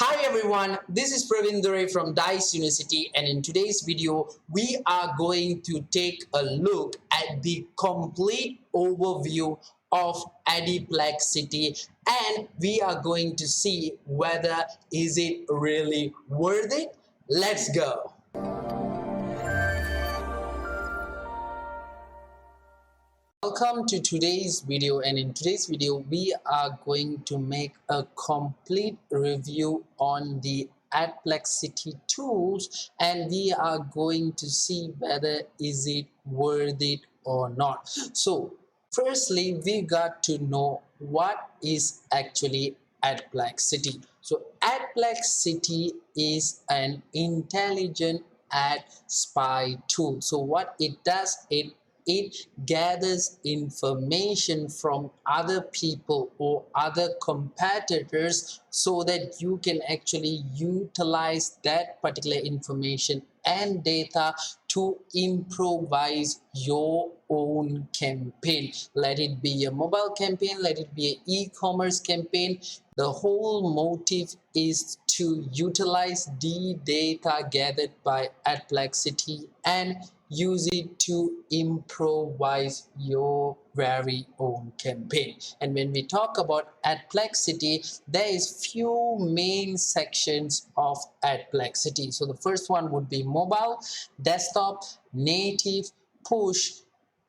Hi everyone, this is Praveen Dure from DICE University, and in today's video we are going to take a look at the complete overview of Adplexity, and we are going to see whether is it really worth it. Let's go. Welcome to today's video, and in today's video we are going to make a complete review on the Adplexity tools, and we are going to see whether is it worth it or not. So firstly, we got to know what is actually Adplexity. So Adplexity is an intelligent ad spy tool. So what it does, it gathers information from other people or other competitors so that you can actually utilize that particular information and data to improvise your own campaign. Let it be a mobile campaign, let it be an e-commerce campaign. The whole motive is to utilize the data gathered by Adplexity and use it to improvise your very own campaign. And when we talk about Adplexity, there is few main sections of Adplexity. So the first one would be mobile, desktop, native, push,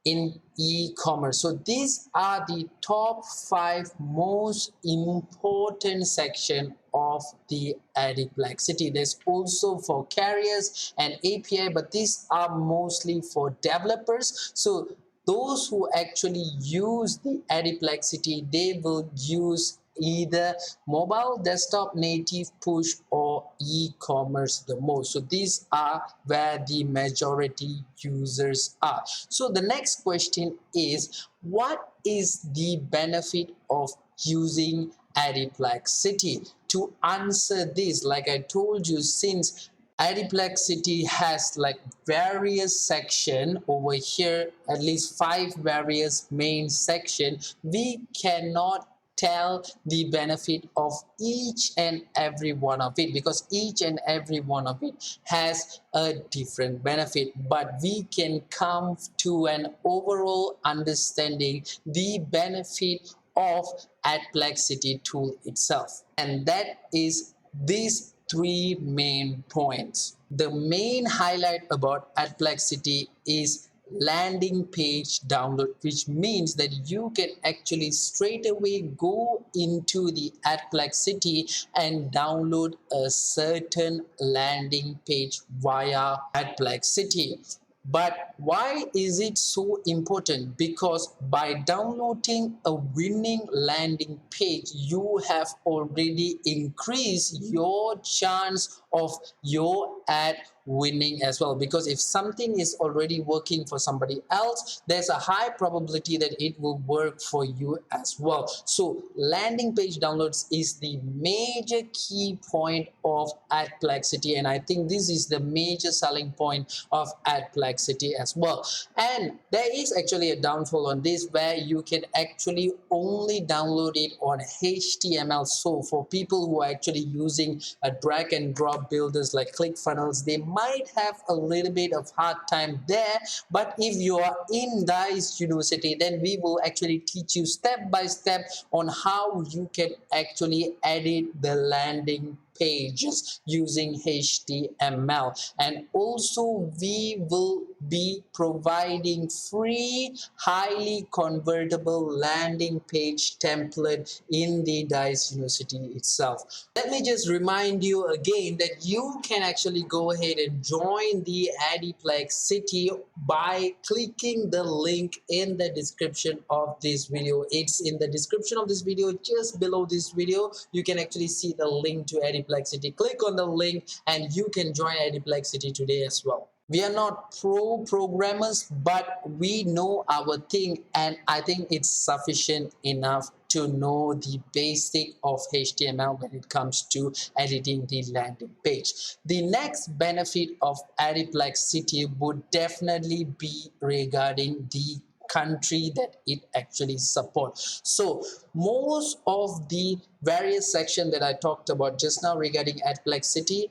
in e-commerce. So these are the top 5 most important section of the Adplexity. There's also for carriers and API, but these are mostly for developers. So those who actually use the Adplexity, they will use either mobile, desktop, native, push, or e-commerce the most. So these are where the majority users are. So the next question is, what is the benefit of using Adplexity? To answer this, like I told you, since Adplexity has like various section over here, at least 5 various main section, we cannot tell the benefit of each and every one of it, because each and every one of it has a different benefit, but we can come to an overall understanding the benefit of Adplexity tool itself, and that is these 3 main points. The main highlight about Adplexity is landing page download, which means that you can actually straight away go into the Adplexity and download a certain landing page via Adplexity. But why is it so important? Because by downloading a winning landing page, you have already increased your chance of your ad winning as well. Because if something is already working for somebody else, there's a high probability that it will work for you as well. So landing page downloads is the major key point of Adplexity, and I think this is the major selling point of Adplexity as well. And there is actually a downfall on this, where you can actually only download it on HTML. So for people who are actually using a drag and drop builders like ClickFunnels, they might have a little bit of hard time there. But if you are in DICE University, then we will actually teach you step by step on how you can actually edit the landing pages using HTML. And also we will be providing free highly convertible landing page template in the DICE University itself. Let me just remind you again that you can actually go ahead and join the Adplexity by clicking the link in the description of this video. It's in the description of this video. Just below this video, you can actually see the link to Adplexity. Click on the link and you can join Adplexity today as well. We are not pro programmers, but we know our thing, and I think it's sufficient enough to know the basic of HTML when it comes to editing the landing page. The next benefit of Adplexity would definitely be regarding the country that it actually supports. So most of the various section that I talked about just now regarding Adplexity,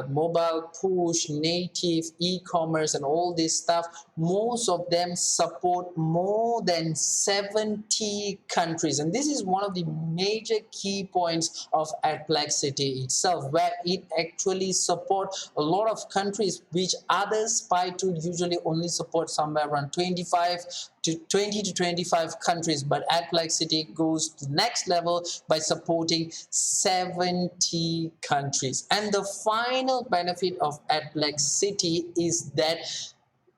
mobile, push, native, e-commerce, and all this stuff, most of them support more than 70 countries. And this is one of the major key points of Adplexity itself, where it actually supports a lot of countries which other spy tools usually only support somewhere around 20 to 25 countries, but Adplexity goes to the next level by supporting 70 countries. And the final benefit of Adplexity is that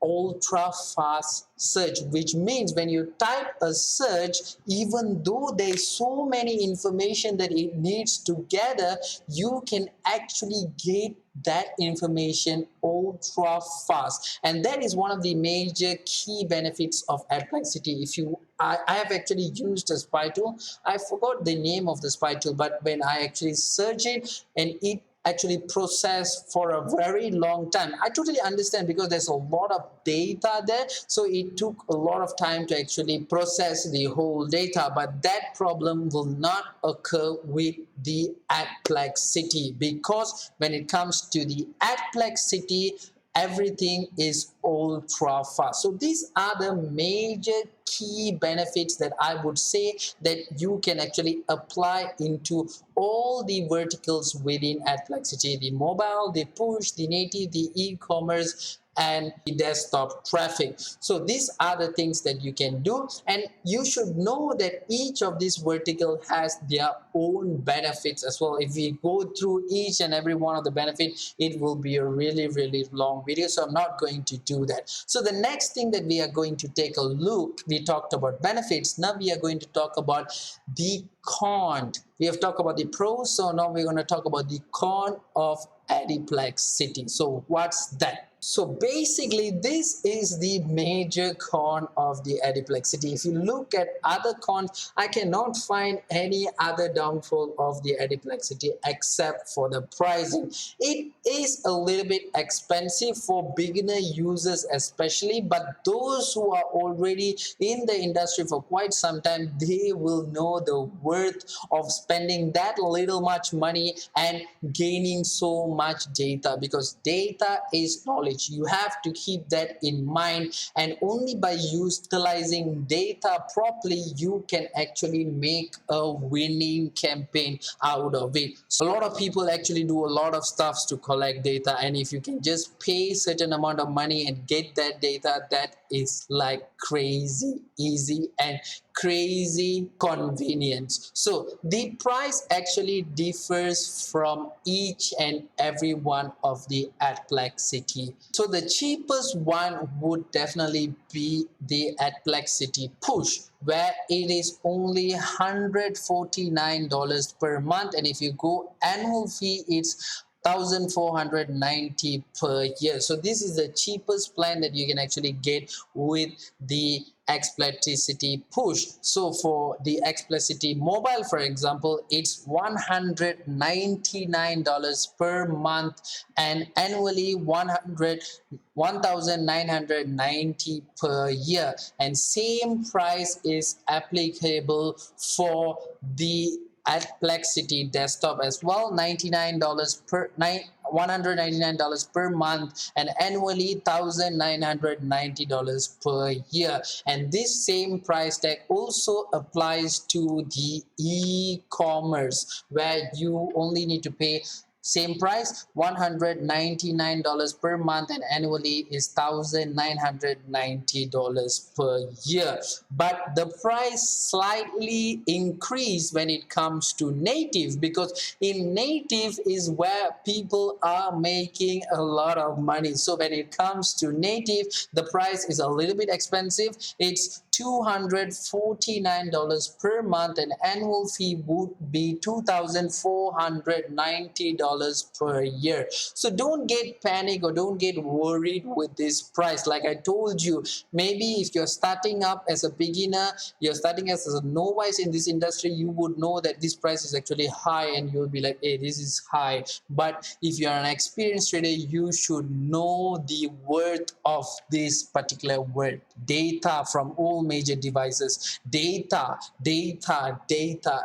ultra fast search, which means when you type a search, even though there's so many information that it needs to gather, you can actually get that information ultra fast. And that is one of the major key benefits of Adplexity. If you I have actually used a spy tool. I forgot the name of the spy tool, but when I actually search it and it actually process for a very long time. I totally understand because there's a lot of data there, so it took a lot of time to actually process the whole data, but that problem will not occur with the Adplexity, because when it comes to the Adplexity, everything is ultra fast. So these are the major key benefits that I would say that you can actually apply into all the verticals within Adplexity: the mobile, the push, the native, the e-commerce, and the desktop traffic. So these are the things that you can do, and you should know that each of these vertical has their own benefits as well. If we go through each and every one of the benefits, it will be a really long video, so I'm not going to do that. So the next thing that we are going to take a look, we talked about benefits, now we are going to talk about the con. We have talked about the pros, so now we're going to talk about the con of Adplexity. So what's that? So basically, this is the major con of the Adplexity. If you look at other cons, I cannot find any other downfall of the Adplexity except for the pricing. It is a little bit expensive for beginner users especially, but those who are already in the industry for quite some time, they will know the worth of spending that little much money and gaining so much data, because data is knowledge. You have to keep that in mind, and only by utilizing data properly you can actually make a winning campaign out of it. So a lot of people actually do a lot of stuff to collect data, and if you can just pay certain amount of money and get that data, that is like crazy easy and crazy convenience. So the price actually differs from each and every one of the Adplexity. So the cheapest one would definitely be the Adplexity Push, where it is only $149 per month, and if you go annual fee, it's 1,490 per year. So this is the cheapest plan that you can actually get with the Adplexity Push. So for the Adplexity Mobile, for example, it's $199 per month, and annually 1,990 per year. And same price is applicable for the Adplexity desktop as well, $199 per month, and annually $1,990 per year. And this same price tag also applies to the e-commerce, where you only need to pay same price, $199 per month, and annually is $1,990 per year. But the price slightly increased when it comes to native, because in native is where people are making a lot of money. So when it comes to native, the price is a little bit expensive. It's $249 per month, and annual fee would be $2,490 per year. So don't get panic or don't get worried with this price. Like I told you, maybe if you're starting up as a beginner, you're starting as a novice in this industry, you would know that this price is actually high and you'll be like, hey, this is high. But if you're an experienced trader, you should know the worth of this particular word data from all major devices. Data,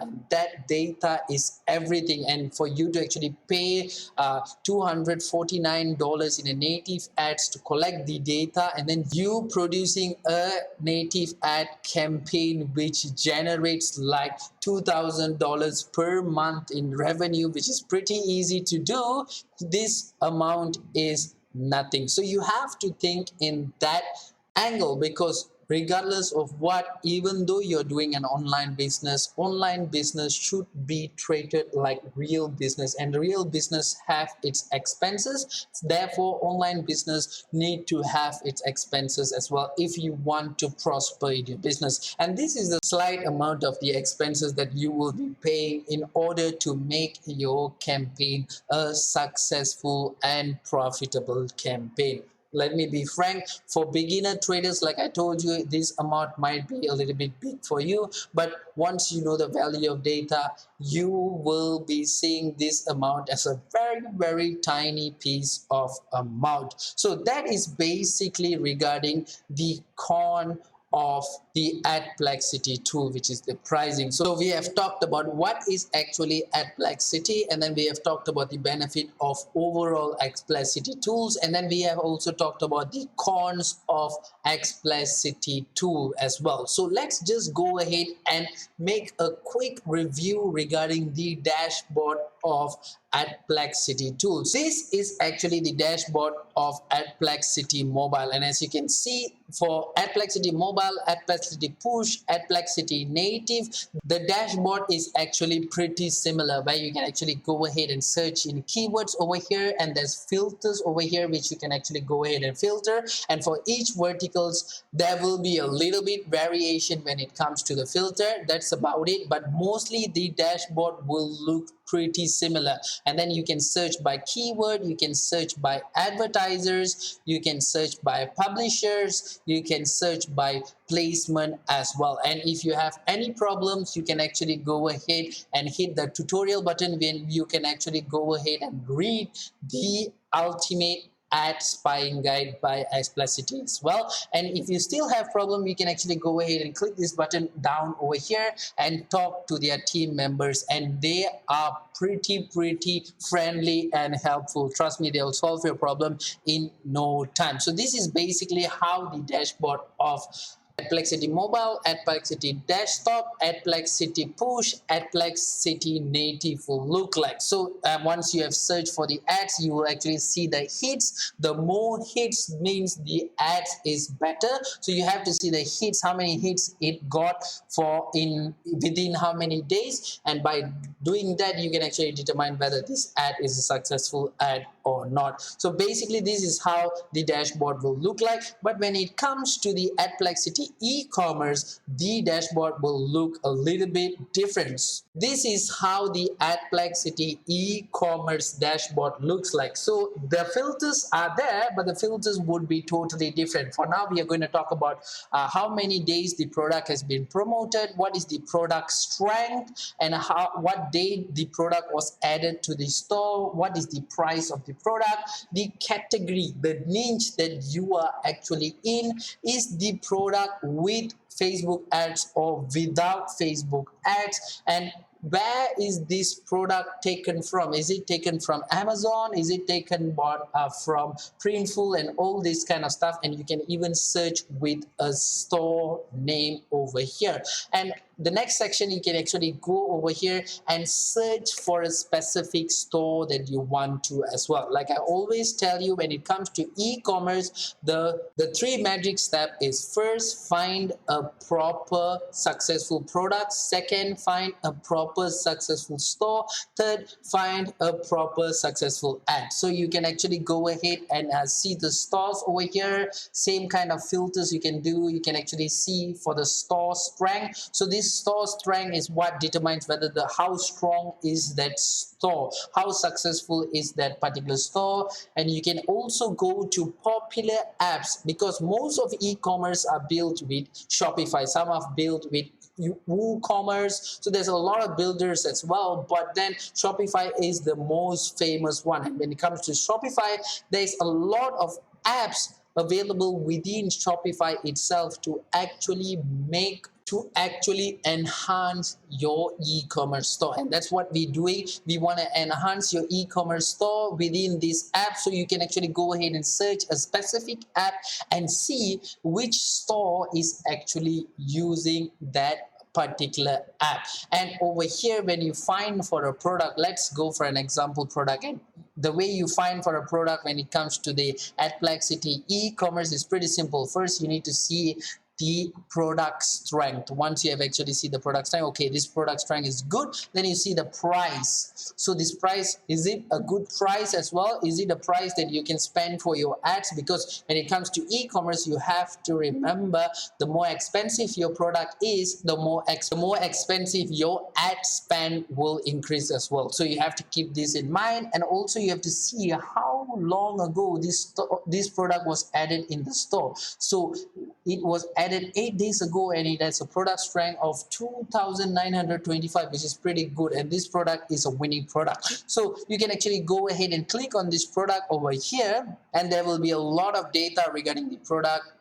and that data is everything. And for you to actually pay $249 in a native ads to collect the data, and then you producing a native ad campaign which generates like $2,000 per month in revenue, which is pretty easy to do, this amount is nothing. So you have to think in that angle, because regardless of what, even though you're doing an online business should be treated like real business, and real business have its expenses. Therefore online business need to have its expenses as well if you want to prosper in your business. And this is the slight amount of the expenses that you will be paying in order to make your campaign a successful and profitable campaign. Let me be frank, for beginner traders, like I told you, this amount might be a little bit big for you, but once you know the value of data, you will be seeing this amount as a very tiny piece of amount. So that is basically regarding the con of the Adplexity tool, which is the pricing. So we have talked about what is actually Adplexity, and then we have talked about the benefit of overall Adplexity tools, and then we have also talked about the cons of Adplexity tool as well. So let's just go ahead and make a quick review regarding the dashboard of Adplexity Tools. This is actually the dashboard of Adplexity Mobile, and as you can see, for Adplexity Mobile, Adplexity Push, Adplexity Native, the dashboard is actually pretty similar, where you can actually go ahead and search in keywords over here, and there's filters over here which you can actually go ahead and filter, and for each verticals there will be a little bit variation when it comes to the filter. That's about it, but mostly the dashboard will look pretty similar. And then you can search by keyword, you can search by advertisers, you can search by publishers, you can search by placement as well. And if you have any problems, you can actually go ahead and hit the tutorial button, when you can actually go ahead and read the ultimate ad spying guide by Adplexity as well. And if you still have problem, you can actually go ahead and click this button down over here and talk to their team members, and they are pretty friendly and helpful. Trust me, they'll solve your problem in no time. So this is basically how the dashboard of Adplexity Mobile, Adplexity Desktop, Adplexity Push, Adplexity Native will look like. So once you have searched for the ads, you will actually see the hits. The more hits means the ads is better. So you have to see the hits, how many hits it got for within how many days, and by doing that you can actually determine whether this ad is a successful ad or not. So basically this is how the dashboard will look like. But when it comes to the Adplexity e-commerce, the dashboard will look a little bit different. This is how the Adplexity e-commerce dashboard looks like. So the filters are there, but the filters would be totally different. For now, we are going to talk about how many days the product has been promoted, what is the product strength, and what date the product was added to the store, what is the price of the product, the category, the niche that you are actually in. Is the product with Facebook ads or without Facebook ads, and where is this product taken from? Is it taken from Amazon? Is it taken from Printful and all this kind of stuff? And you can even search with a store name over here. And the next section, you can actually go over here and search for a specific store that you want to as well. Like I always tell you, when it comes to e-commerce, the three magic step is: first, find a proper successful product; second, find a proper successful store; third, find a proper successful ad. So you can actually go ahead and see the stores over here. Same kind of filters you can do. You can actually see for the store strength. So this store strength is what determines whether how strong is that store, how successful is that particular store. And you can also go to popular apps, because most of e-commerce are built with Shopify. Some are built with WooCommerce. So there's a lot of builders as well, but then Shopify is the most famous one. And when it comes to Shopify, there's a lot of apps available within Shopify itself to actually enhance your e-commerce store. And that's what we're doing. We want to enhance your e-commerce store within this app, so you can actually go ahead and search a specific app and see which store is actually using that particular app. And over here, when you find for a product, let's go for an example product. And the way you find for a product when it comes to the Adplexity e-commerce is pretty simple. First, you need to see the product strength. Once you have actually see the product strength, okay, this product strength is good, then you see the price. So this price, is it a good price as well? Is it a price that you can spend for your ads? Because when it comes to e-commerce, you have to remember, the more expensive your product is, the more expensive your ad spend will increase as well. So you have to keep this in mind, and also you have to see how long ago this product was added in the store. So it was added 8 days ago, and it has a product strength of 2,925, which is pretty good, and this product is a winning product. So you can actually go ahead and click on this product over here, and there will be a lot of data regarding the product,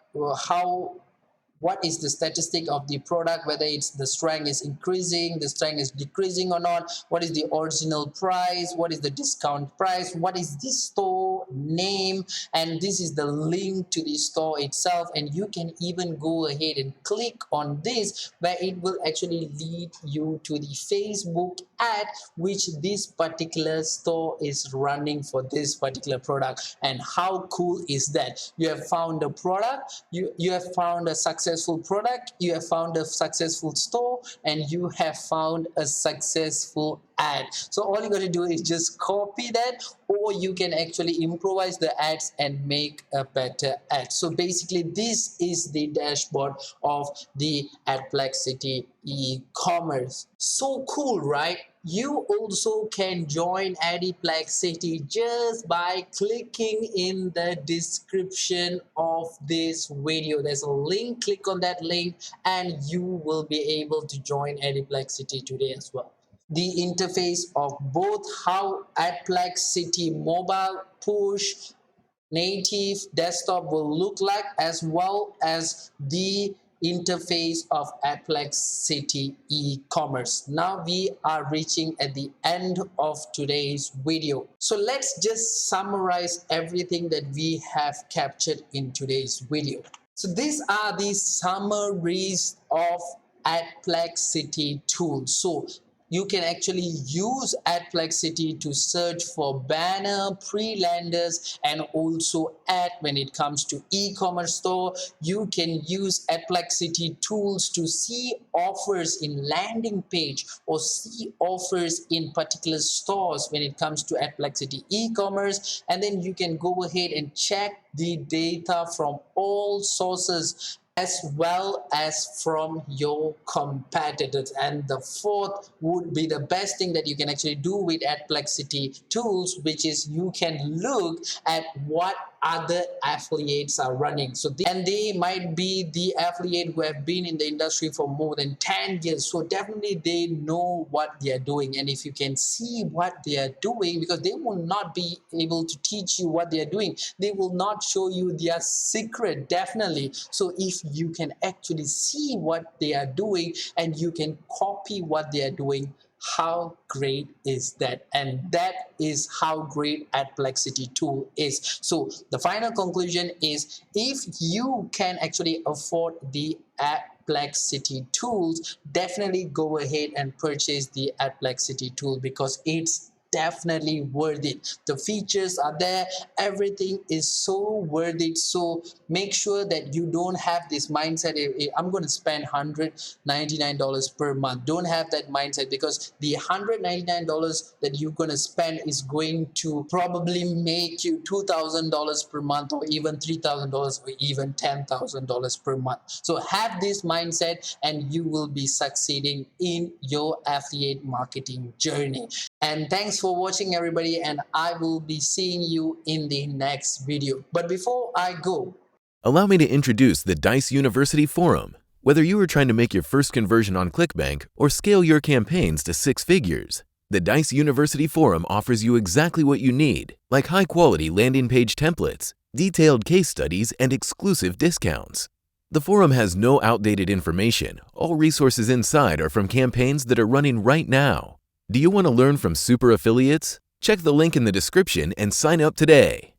what is the statistic of the product, whether it's the strength is increasing, the strength is decreasing or not, what is the original price, what is the discount price, what is the store name, and this is the link to the store itself. And you can even go ahead and click on this, where it will actually lead you to the Facebook ad which this particular store is running for this particular product. And how cool is that? You have found a product, you have found a successful product, you have found a successful store, and you have found a successful ad. So all you got to do is just copy that, or you can actually improvise the ads and make a better ad. So basically, this is the dashboard of the Adplexity e-commerce. So cool, right? You also can join Adplexity just by clicking in the description of this video. There's a link, click on that link, and you will be able to join Adplexity today as well. The interface of both how Adplexity mobile, push, native, desktop will look like, as well as the interface of Adplexity e-commerce. Now we are reaching at the end of today's video. So let's just summarize everything that we have captured in today's video. So these are the summaries of Adplexity Tools. So you can actually use Adplexity to search for banner, pre-landers, and also ad when it comes to e-commerce store. You can use Adplexity Tools to see offers in landing page or see offers in particular stores when it comes to Adplexity e-commerce. And then you can go ahead and check the data from all sources, as well as from your competitors. And the fourth would be the best thing that you can actually do with Adplexity Tools, which is you can look at what other affiliates are running. So they might be the affiliate who have been in the industry for more than 10 years. So definitely they know what they are doing. And if you can see what they are doing, because they will not be able to teach you what they are doing, they will not show you their secret, definitely. So if you can actually see what they are doing and you can copy what they are doing, how great is that? And that is how great Adplexity tool is. So the final conclusion is, if you can actually afford the Adplexity tools, definitely go ahead and purchase the Adplexity tool, because it's definitely worth it. The features are there, everything is so worth it. So make sure that you don't have this mindset, I'm going to spend $199 per month. Don't have that mindset, because the $199 that you're going to spend is going to probably make you $2,000 per month, or even $3,000, or even $10,000 per month. So have this mindset and you will be succeeding in your affiliate marketing journey. And thanks for watching, everybody, and I will be seeing you in the next video. But before I go, allow me to introduce the Dice University Forum. Whether you are trying to make your first conversion on ClickBank or scale your campaigns to 6 figures, the Dice University Forum offers you exactly what you need, like high-quality landing page templates, detailed case studies, and exclusive discounts. The forum has no outdated information. All resources inside are from campaigns that are running right now. Do you want to learn from super affiliates? Check the link in the description and sign up today.